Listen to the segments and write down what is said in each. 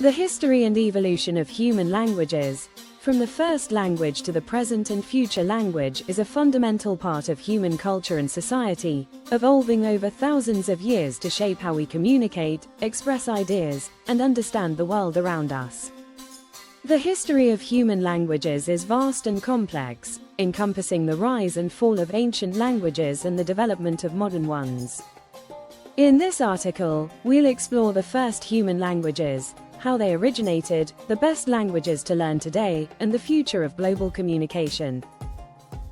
The history and evolution of human languages, from the first language to the present and future language, is a fundamental part of human culture and society, evolving over thousands of years to shape how we communicate, express ideas, and understand the world around us. The history of human languages is vast and complex, encompassing the rise and fall of ancient languages and the development of modern ones. In this article, we'll explore the first human languages, how they originated, the best languages to learn today, and the future of global communication.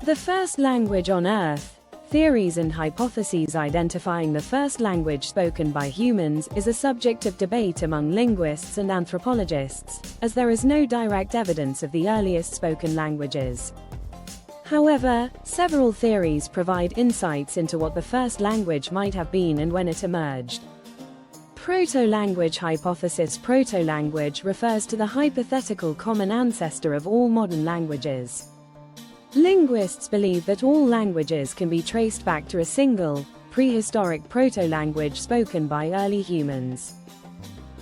The first language on Earth. Theories and hypotheses identifying the first language spoken by humans is a subject of debate among linguists and anthropologists, as there is no direct evidence of the earliest spoken languages. However, several theories provide insights into what the first language might have been and when it emerged. Proto-language hypothesis. Proto-language refers to the hypothetical common ancestor of all modern languages. Linguists believe that all languages can be traced back to a single, prehistoric proto-language spoken by early humans.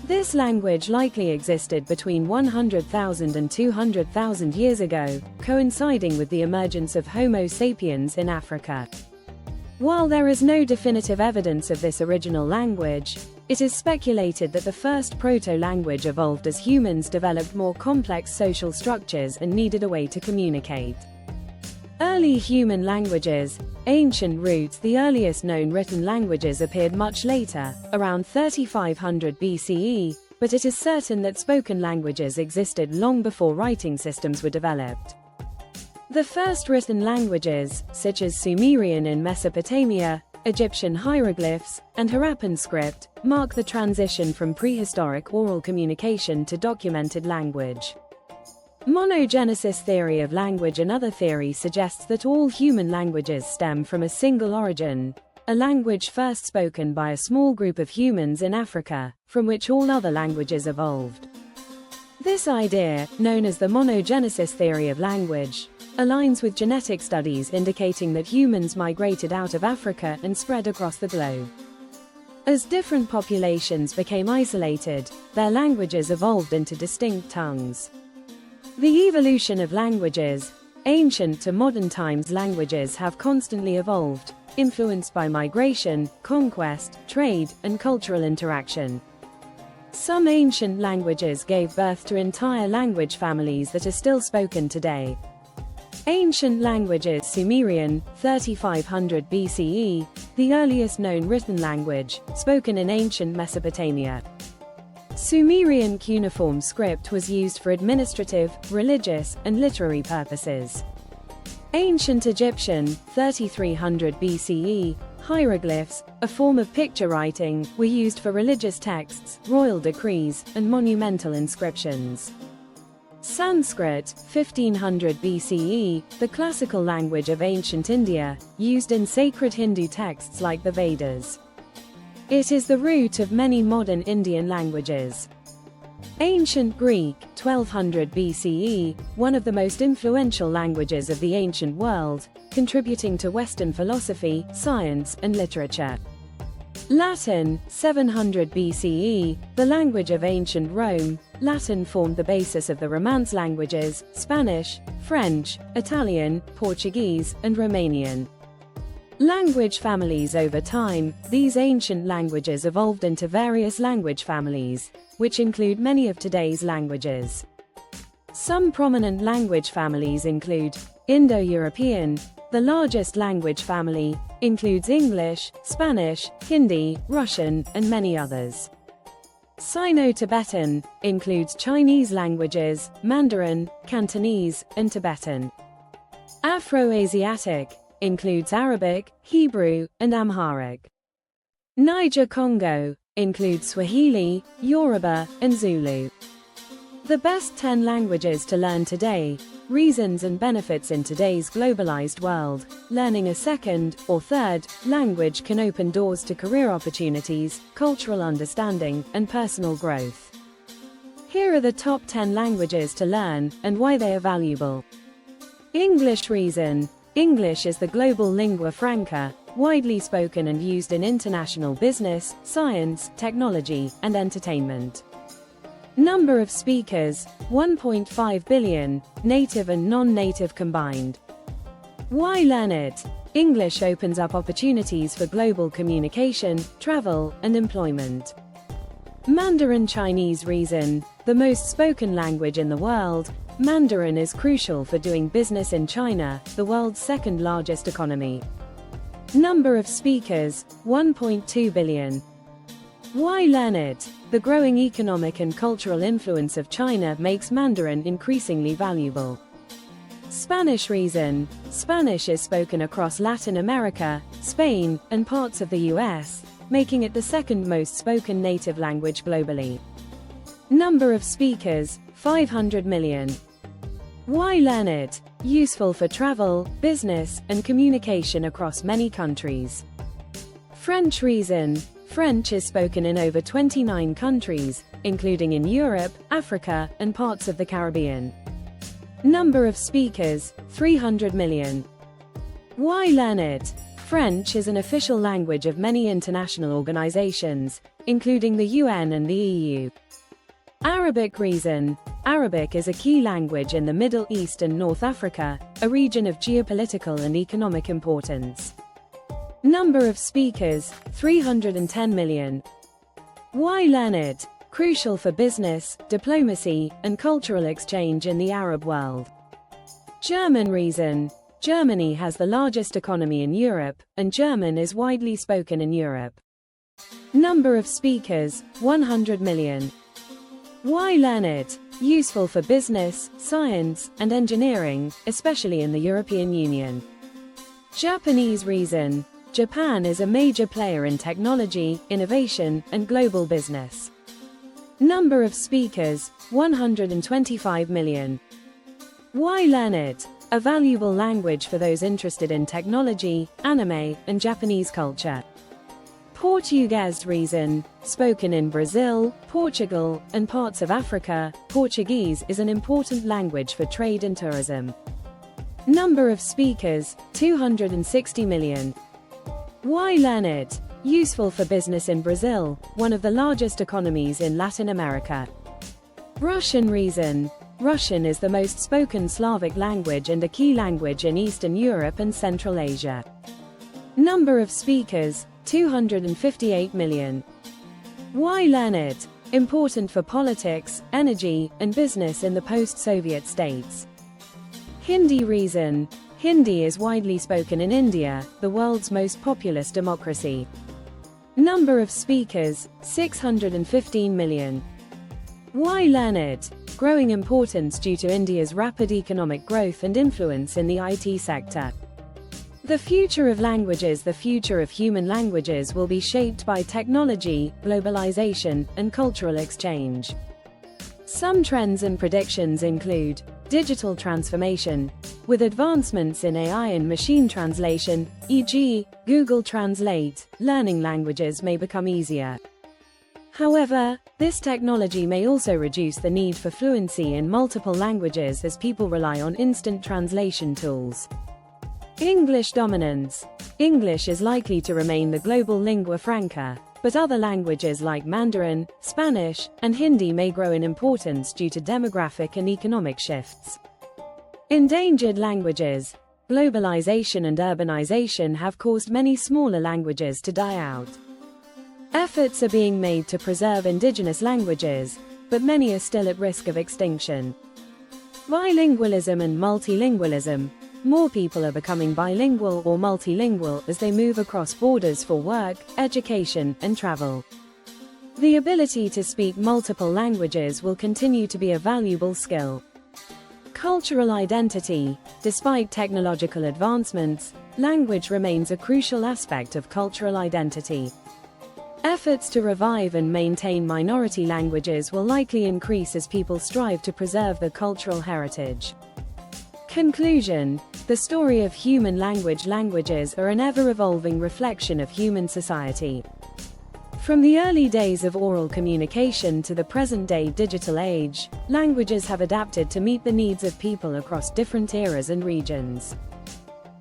This language likely existed between 100,000 and 200,000 years ago, coinciding with the emergence of Homo sapiens in Africa. While there is no definitive evidence of this original language, it is speculated that the first proto-language evolved as humans developed more complex social structures and needed a way to communicate. Early human languages. Ancient roots. The earliest known written languages appeared much later, around 3500 BCE, but it is certain that spoken languages existed long before writing systems were developed. The first written languages, such as Sumerian in Mesopotamia, Egyptian hieroglyphs, and Harappan script, mark the transition from prehistoric oral communication to documented language. Monogenesis theory of language. Another theory suggests that all human languages stem from a single origin, a language first spoken by a small group of humans in Africa, from which all other languages evolved. This idea, known as the monogenesis theory of language, aligns with genetic studies indicating that humans migrated out of Africa and spread across the globe. As different populations became isolated, their languages evolved into distinct tongues. The evolution of languages. Ancient to modern times languages have constantly evolved, influenced by migration, conquest, trade, and cultural interaction. Some ancient languages gave birth to entire language families that are still spoken today. Ancient languages. Sumerian, 3500 BCE, the earliest known written language, spoken in ancient Mesopotamia. Sumerian cuneiform script was used for administrative, religious, and literary purposes. Ancient Egyptian, 3300 BCE, hieroglyphs, a form of picture writing, were used for religious texts, royal decrees, and monumental inscriptions. Sanskrit, 1500 BCE, the classical language of ancient India, used in sacred Hindu texts like the Vedas. It is the root of many modern Indian languages. Ancient Greek, 1200 BCE, one of the most influential languages of the ancient world, contributing to Western philosophy, science, and literature. Latin, 700 BCE, the language of ancient Rome. Latin formed the basis of the Romance languages, Spanish, French, Italian, Portuguese, and Romanian. Language families. Over time, these ancient languages evolved into various language families, which include many of today's languages. Some prominent language families include Indo-European. The largest language family includes English, Spanish, Hindi, Russian, and many others. Sino-Tibetan includes Chinese languages, Mandarin, Cantonese, and Tibetan. Afro-Asiatic includes Arabic, Hebrew, and Amharic. Niger-Congo includes Swahili, Yoruba, and Zulu. The best 10 languages to learn today. Reasons and benefits. In today's globalized world, learning a second or third language can open doors to career opportunities, cultural understanding, and personal growth. Here are the top 10 languages to learn and why they are valuable. English. Reason. English is the global lingua franca, widely spoken and used in international business, science, technology, and entertainment. Number of speakers, 1.5 billion, native and non-native combined. Why learn it? English opens up opportunities for global communication, travel, and employment. Mandarin Chinese reason, the most spoken language in the world, Mandarin is crucial for doing business in China, the world's second largest economy. Number of speakers, 1.2 billion. Why learn it? The growing economic and cultural influence of China makes Mandarin increasingly valuable. Spanish reason, Spanish is spoken across Latin America, Spain, and parts of the US, making it the second most spoken native language globally. Number of speakers, 500 million. Why learn it? Useful for travel, business, and communication across many countries. French reason, French is spoken in over 29 countries, including in Europe, Africa, and parts of the Caribbean. Number of speakers, 300 million. Why learn it? French is an official language of many international organizations, including the UN and the EU. Arabic reason, Arabic is a key language in the Middle East and North Africa, a region of geopolitical and economic importance. Number of speakers, 310 million. Why learn it? Crucial for business, diplomacy, and cultural exchange in the Arab world. German reason, Germany has the largest economy in Europe, and German is widely spoken in Europe. Number of speakers, 100 million. Why learn it? Useful for business, science, and engineering, especially in the European Union. Japanese reason, Japan is a major player in technology, innovation, and global business. Number of speakers, 125 million. Why learn it? A valuable language for those interested in technology, anime, and Japanese culture. Portuguese reason, spoken in Brazil, Portugal, and parts of Africa, Portuguese is an important language for trade and tourism. Number of speakers, 260 million. Why learn it? Useful for business in Brazil, one of the largest economies in Latin America. Russian reason, Russian is the most spoken Slavic language and a key language in Eastern Europe and Central Asia. Number of speakers, 258 million. Why learn it? Important for politics, energy, and business in the post-Soviet states. Hindi reason, Hindi is widely spoken in India, the world's most populous democracy. Number of speakers, 615 million. Why learn it? Growing importance due to India's rapid economic growth and influence in the IT sector. The future of languages, the future of human languages will be shaped by technology, globalization, and cultural exchange. Some trends and predictions include digital transformation. With advancements in AI and machine translation, e.g., Google Translate, learning languages may become easier. However, this technology may also reduce the need for fluency in multiple languages as people rely on instant translation tools. English dominance. English is likely to remain the global lingua franca, but other languages like Mandarin, Spanish, and Hindi may grow in importance due to demographic and economic shifts. Endangered languages. Globalization and urbanization have caused many smaller languages to die out. Efforts are being made to preserve indigenous languages, but many are still at risk of extinction. Bilingualism and multilingualism. More people are becoming bilingual or multilingual as they move across borders for work, education, and travel. The ability to speak multiple languages will continue to be a valuable skill. Cultural identity. Despite technological advancements, language remains a crucial aspect of cultural identity. Efforts to revive and maintain minority languages will likely increase as people strive to preserve their cultural heritage. Conclusion. The story of human languages are an ever-evolving reflection of human society. From the early days of oral communication to the present-day digital age, languages have adapted to meet the needs of people across different eras and regions.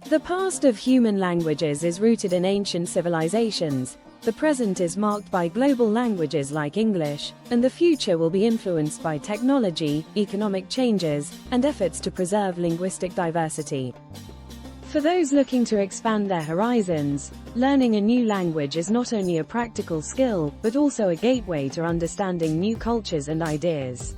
The past of human languages is rooted in ancient civilizations, The present is marked by global languages like English, and the future will be influenced by technology, economic changes, and efforts to preserve linguistic diversity. For those looking to expand their horizons, learning a new language is not only a practical skill, but also a gateway to understanding new cultures and ideas.